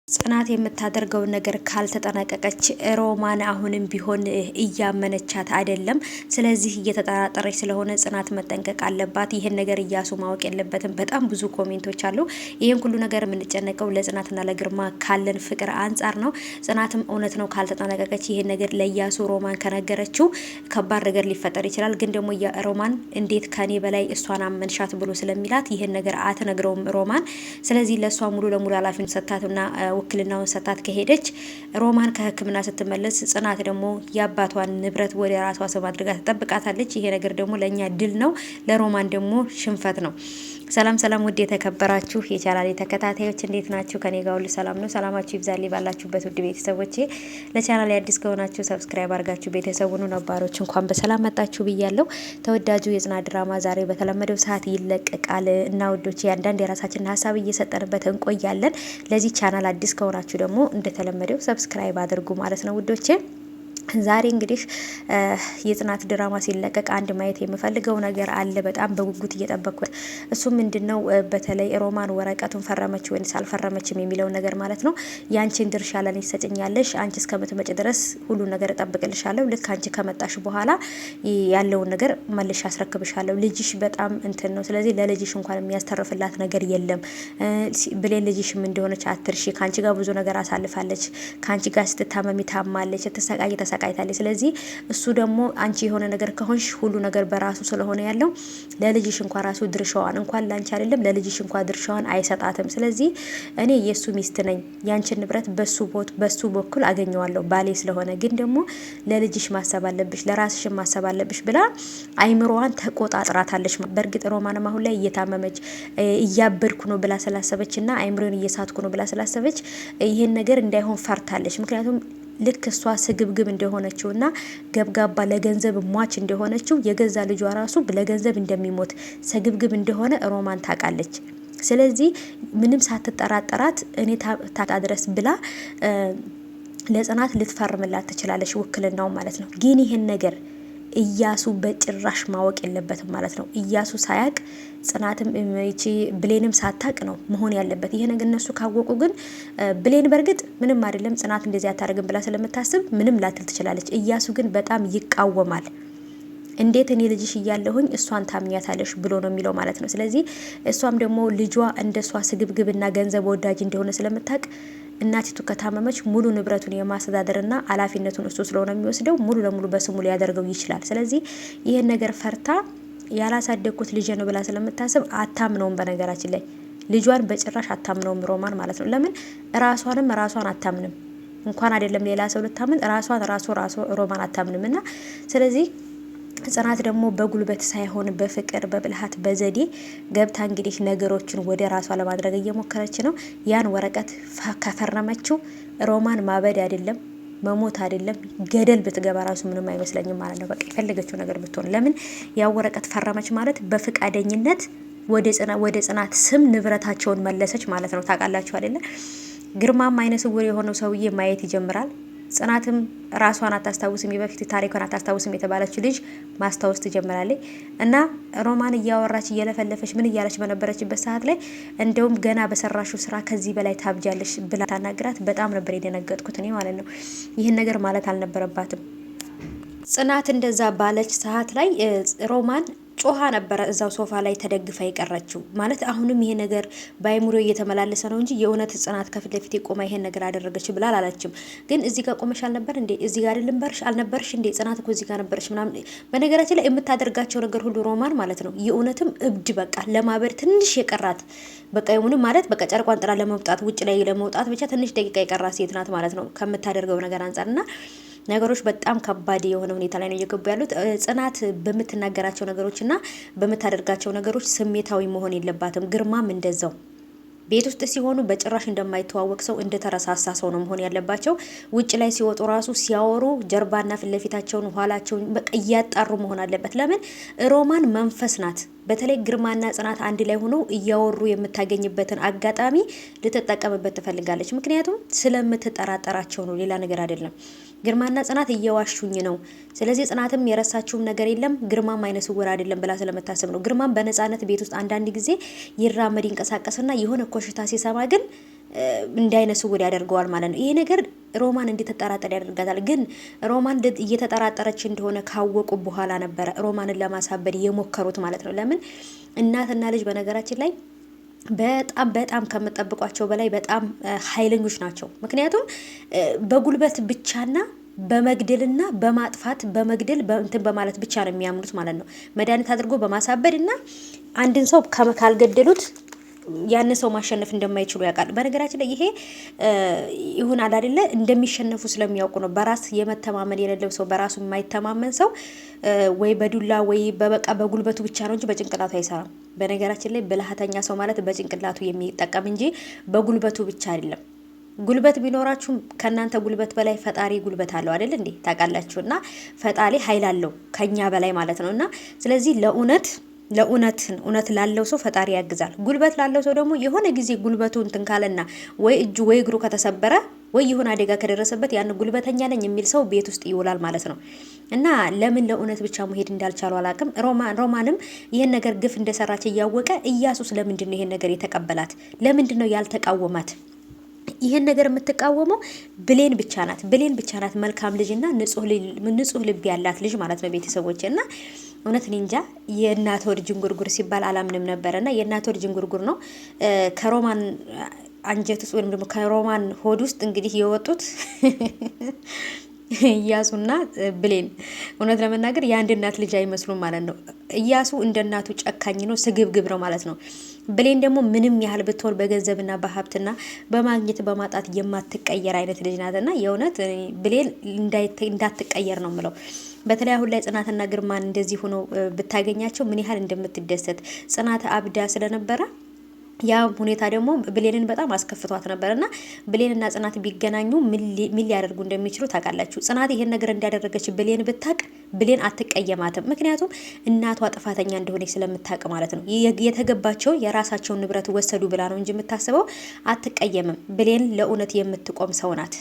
ጽናት የምታደርገው ነገር ካልተጠናቀቀች ሮማን አሁንም ቢሆን እያመነቻት አይደለም። ስለዚህ እየተጠራጠረች ስለሆነ ጽናት መጠንቀቅ አለባት። ይሄን ነገር እያሱ ማወቅ የለበትም። በጣም ብዙ ኮሜንቶች አሉ። ይሄን ሁሉ ነገር የምንጨነቀው ለጽናትና ለግርማ ካለን ፍቅር አንጻር ነው። ጽናትም እውነት ነው ካልተጠናቀቀች ይሄን ነገር ለእያሱ ሮማን ከነገረችው ከባድ ነገር ሊፈጠር ይችላል። ግን ደግሞ ሮማን እንዴት ከኔ በላይ እሷን አመንሻት ብሎ ስለሚላት ይሄን ነገር አትነግረውም ሮማን። ስለዚህ ለእሷ ሙሉ ለሙሉ ኃላፊነት ሰጥታትና ውክልናውን ሰጣት ከሄደች ሮማን ከሕክምና ስትመለስ ጽናት ደግሞ የአባቷን ንብረት ወደ ራሷ ስም አድርጋ ተጠብቃታለች። ይሄ ነገር ደግሞ ለኛ ድል ነው፣ ለሮማን ደግሞ ሽንፈት ነው። ሰላም ሰላም፣ ውድ የተከበራችሁ የቻናሌ ተከታታዮች እንዴት ናችሁ? ከኔ ጋር ሁሉ ሰላም ነው። ሰላማችሁ ይብዛልኝ ባላችሁበት ውድ ቤተሰቦቼ። ለቻናሌ አዲስ ከሆናችሁ ሰብስክራይብ አድርጋችሁ ቤተሰቡን ነባሮች እንኳን በሰላም መጣችሁ ብያለሁ። ተወዳጁ የጽናት ድራማ ዛሬ በተለመደው ሰዓት ይለቀቃል እና ውዶቼ አንዳንድ የራሳችንን ሀሳብ እየሰጠንበት እንቆያለን። ለዚህ ቻናል አዲስ ከሆናችሁ ደግሞ እንደተለመደው ሰብስክራይብ አድርጉ ማለት ነው ውዶቼ። ዛሬ እንግዲህ የጽናት ድራማ ሲለቀቅ አንድ ማየት የምፈልገው ነገር አለ። በጣም በጉጉት እየጠበቅኩት እሱ ምንድነው በተለይ ሮማን ወረቀቱን ፈረመች ወይስ አልፈረመችም የሚለው ነገር ማለት ነው። ያንቺን ድርሻ ለኔ ትሰጭኛለሽ፣ አንቺ እስከምትመጪ ድረስ ሁሉ ነገር እጠብቅልሻለሁ። ልክ አንቺ ከመጣሽ በኋላ ያለውን ነገር መልሽ አስረክብሻለሁ። ልጅሽ በጣም እንትን ነው። ስለዚህ ለልጅሽ እንኳን የሚያስተርፍላት ነገር የለም። ብሌን ልጅሽም እንደሆነች አትርሺ። ካንቺ ጋር ብዙ ነገር አሳልፋለች። ካንቺ ጋር ስትታመሚ ታማለች፣ ተሰቃይታለች። ስለዚህ እሱ ደግሞ አንቺ የሆነ ነገር ከሆንሽ ሁሉ ነገር በራሱ ስለሆነ ያለው ለልጅሽ እንኳን ራሱ ድርሻዋን እንኳን ላንቺ አይደለም ለልጅሽ እንኳን ድርሻዋን አይሰጣትም። ስለዚህ እኔ የሱ ሚስት ነኝ፣ ያንቺን ንብረት በሱ በኩል አገኘዋለሁ ባሌ ስለሆነ፣ ግን ደግሞ ለልጅሽ ማሰብ አለብሽ፣ ለራስሽ ማሰብ አለብሽ ብላ አይምሮዋን ተቆጣጥራታለች። በእርግጥ ሮማንም አሁን ላይ እየታመመች እያበድኩ ነው ብላ ስላሰበችና አይምሮን እየሳትኩ ነው ብላ ስላሰበች ይሄን ነገር እንዳይሆን ፈርታለች። ምክንያቱም ልክ እሷ ስግብግብ እንደሆነችውና ገብጋባ ለገንዘብ ሟች እንደሆነችው የገዛ ልጇ ራሱ ለገንዘብ እንደሚሞት ስግብግብ እንደሆነ ሮማን ታውቃለች። ስለዚህ ምንም ሳትጠራጠራት እኔ ታጣ ድረስ ብላ ለጽናት ልትፈርምላት ትችላለች፣ ውክልናው ማለት ነው። ግን ይሄን ነገር እያሱ በጭራሽ ማወቅ የለበትም ማለት ነው። እያሱ ሳያቅ ጽናትም እቺ ብሌንም ሳታቅ ነው መሆን ያለበት ይሄ ነገር። እነሱ ካወቁ ግን ብሌን በርግጥ ምንም አይደለም ጽናት እንደዚህ አታደርግም ብላ ስለምታስብ ምንም ላትል ትችላለች። እያሱ ግን በጣም ይቃወማል። እንዴት እኔ ልጅሽ እያለሁኝ እሷን ታምኛታለሽ ብሎ ነው የሚለው ማለት ነው። ስለዚህ እሷም ደግሞ ልጇ እንደሷ ስግብግብና ገንዘብ ወዳጅ እንደሆነ ስለምታቅ እናቲቱ ከታመመች ሙሉ ንብረቱን የማስተዳደርና ኃላፊነቱን እሱ ስለሆነ የሚወስደው ሙሉ ለሙሉ በስሙ ሊያደርገው ይችላል። ስለዚህ ይሄን ነገር ፈርታ ያላሳደግኩት ልጅ ነው ብላ ስለምታስብ አታምነውም። በነገራችን ላይ ልጇን በጭራሽ አታምነውም ሮማን ማለት ነው። ለምን ራሷን አታምንም። እንኳን አይደለም ሌላ ሰው ልታምን ራሱ ሮማን አታምንም። እና ስለዚህ ጽናት ደግሞ በጉልበት ሳይሆን በፍቅር በብልሃት በዘዴ ገብታ እንግዲህ ነገሮችን ወደ ራሷ ለማድረግ እየሞከረች ነው። ያን ወረቀት ከፈረመችው ሮማን ማበድ አይደለም መሞት አይደለም ገደል ብትገባ ራሱ ምንም አይመስለኝም ማለት ነው። በቃ የፈለገችው ነገር ብትሆን። ለምን ያ ወረቀት ፈረመች ማለት በፍቃደኝነት ወደ ጽናት ስም ንብረታቸውን መለሰች ማለት ነው። ታውቃላችሁ አይደለ? ግርማም አይነ ስውር የሆነው ሰውዬ ማየት ይጀምራል። ጽናትም ራሷን አታስታውስም፣ የበፊት ታሪኳን አታስታውስም የተባለችው ልጅ ማስታወስ ትጀምራለች። እና ሮማን እያወራች እየለፈለፈች ምን እያለች በነበረችበት ሰዓት ላይ እንደውም ገና በሰራሽው ስራ ከዚህ በላይ ታብጃለሽ ብላ ታናግራት። በጣም ነበር የደነገጥኩት እኔ ማለት ነው። ይህን ነገር ማለት አልነበረባትም። ጽናት እንደዛ ባለች ሰዓት ላይ ሮማን ጮሃ ነበረ እዛው ሶፋ ላይ ተደግፋ የቀረችው ማለት። አሁንም ይሄ ነገር ባይሙሮ እየተመላለሰ ነው እንጂ የእውነት ጽናት ከፊት ለፊት ቆማ ይሄን ነገር አደረገች ብላ አላለችም። ግን እዚህ ጋር ቆመሽ አልነበር እንዴ? እዚህ ጋር አልነበርሽ እንዴ? ጽናት እኮ እዚህ ጋር ነበርሽ ምናምን። በነገራችን ላይ የምታደርጋቸው ነገር ሁሉ ሮማን ማለት ነው የእውነትም እብድ በቃ ለማበድ ትንሽ የቀራት በቃ የሆነ ማለት በቃ ጨርቋን ጥላ ለመውጣት ውጭ ላይ ለመውጣት ብቻ ትንሽ ደቂቃ የቀራት ሴት ናት ማለት ነው ከምታደርገው ነገር አንጻርና ነገሮች በጣም ከባድ የሆነ ሁኔታ ላይ ነው እየገቡ ያሉት። ጽናት በምትናገራቸው ነገሮችና በምታደርጋቸው ነገሮች ስሜታዊ መሆን የለባትም። ግርማም እንደዛው ቤት ውስጥ ሲሆኑ በጭራሽ እንደማይተዋወቅ ሰው እንደተረሳሳ ሰው ነው መሆን ያለባቸው። ውጭ ላይ ሲወጡ ራሱ ሲያወሩ ጀርባና ፊት ለፊታቸውን ኋላቸውን በቃ እያጣሩ መሆን አለበት። ለምን ሮማን መንፈስ ናት። በተለይ ግርማና ጽናት አንድ ላይ ሆነው እያወሩ የምታገኝበትን አጋጣሚ ልትጠቀምበት ትፈልጋለች። ምክንያቱም ስለምትጠራጠራቸው ነው፣ ሌላ ነገር አይደለም። ግርማና ጽናት እየዋሹኝ ነው። ስለዚህ ጽናትም የረሳችውም ነገር የለም፣ ግርማም አይነ ስውር አይደለም ብላ ስለምታስብ ነው። ግርማም በነጻነት ቤት ውስጥ አንዳንድ ጊዜ ይራመድ ይንቀሳቀስና የሆነ ኮሽታ ሲሰማ ግን እንዳይነሱ ወድ ያደርገዋል ማለት ነው። ይሄ ነገር ሮማን እንድትጠራጠር ያደርጋታል። ግን ሮማን እየተጠራጠረች እንደሆነ ካወቁ በኋላ ነበረ ሮማንን ለማሳበድ የሞከሩት ማለት ነው። ለምን እናትና ልጅ በነገራችን ላይ በጣም በጣም ከምጠብቋቸው በላይ በጣም ኃይለኞች ናቸው። ምክንያቱም በጉልበት ብቻና በመግደልና በማጥፋት በመግደል እንትን በማለት ብቻ ነው የሚያምኑት ማለት ነው። መድኃኒት አድርጎ በማሳበድ እና አንድን ሰው ካልገደሉት ያን ሰው ማሸነፍ እንደማይችሉ ያውቃል። በነገራችን ላይ ይሄ ይሁን አይደለ እንደሚሸነፉ ስለሚያውቁ ነው። በራስ የመተማመን የሌለው ሰው፣ በራሱ የማይተማመን ሰው ወይ በዱላ ወይ በበቃ በጉልበቱ ብቻ ነው እንጂ በጭንቅላቱ አይሰራም። በነገራችን ላይ ብልሃተኛ ሰው ማለት በጭንቅላቱ የሚጠቀም እንጂ በጉልበቱ ብቻ አይደለም። ጉልበት ቢኖራችሁ ከእናንተ ጉልበት በላይ ፈጣሪ ጉልበት አለው አይደል እንዴ? ታውቃላችሁ። እና ፈጣሪ ኃይል አለው ከኛ በላይ ማለት ነው። እና ስለዚህ እውነት ላለው ሰው ፈጣሪ ያግዛል። ጉልበት ላለው ሰው ደግሞ የሆነ ጊዜ ጉልበቱ እንትን ካለና ወይ እጁ ወይ እግሩ ከተሰበረ ወይ የሆነ አደጋ ከደረሰበት ያን ጉልበተኛ ነኝ የሚል ሰው ቤት ውስጥ ይውላል ማለት ነው። እና ለምን ለእውነት ብቻ መሄድ እንዳልቻሉ አላውቅም። ሮማንም ይህን ነገር ግፍ እንደሰራች እያወቀ ኢያሱስ ለምንድን ነው ይህን ነገር የተቀበላት? ለምንድን ነው ያልተቃወማት? ይህን ነገር የምትቃወመው ብሌን ብቻ ናት። ብሌን ብቻ ናት መልካም ልጅና ንጹህ ልብ ያላት ልጅ ማለት ነው። ቤተሰቦች እና እውነት እንጃ የእናት ወድ ጅንጉርጉር ሲባል አላምንም ነበረና የእናት ወድ ጅንጉርጉር ነው። ከሮማን አንጀት ውስጥ ወይም ደግሞ ከሮማን ሆድ ውስጥ እንግዲህ የወጡት ኢያሱና ብሌን እውነት ለመናገር የአንድ እናት ልጅ አይመስሉም ማለት ነው። ኢያሱ እንደ እናቱ ጨካኝ ነው፣ ስግብግብ ነው ማለት ነው። ብሌን ደግሞ ምንም ያህል ብትሆን በገንዘብና በሀብትና በማግኘት በማጣት የማትቀየር አይነት ልጅ ናትና የእውነት ብሌን እንዳትቀየር ነው ምለው። በተለይ አሁን ላይ ጽናትና ግርማን እንደዚህ ሆኖ ብታገኛቸው ምን ያህል እንደምትደሰት። ጽናት አብዳ ስለነበረ ያ ሁኔታ ደግሞ ብሌንን በጣም አስከፍቷት ነበርና ብሌንና ጽናት ቢገናኙ ምን ሊያደርጉ እንደሚችሉ ታውቃላችሁ። ጽናት ይሄን ነገር እንዳደረገች ብሌን ብታቅ ብሌን አትቀየማትም። ምክንያቱም እናቷ ጥፋተኛ እንደሆነች ስለምታውቅ ማለት ነው። የተገባቸው የራሳቸውን ንብረት ወሰዱ ብላ ነው እንጂ የምታስበው አትቀየምም። ብሌን ለእውነት የምትቆም ሰው ናት።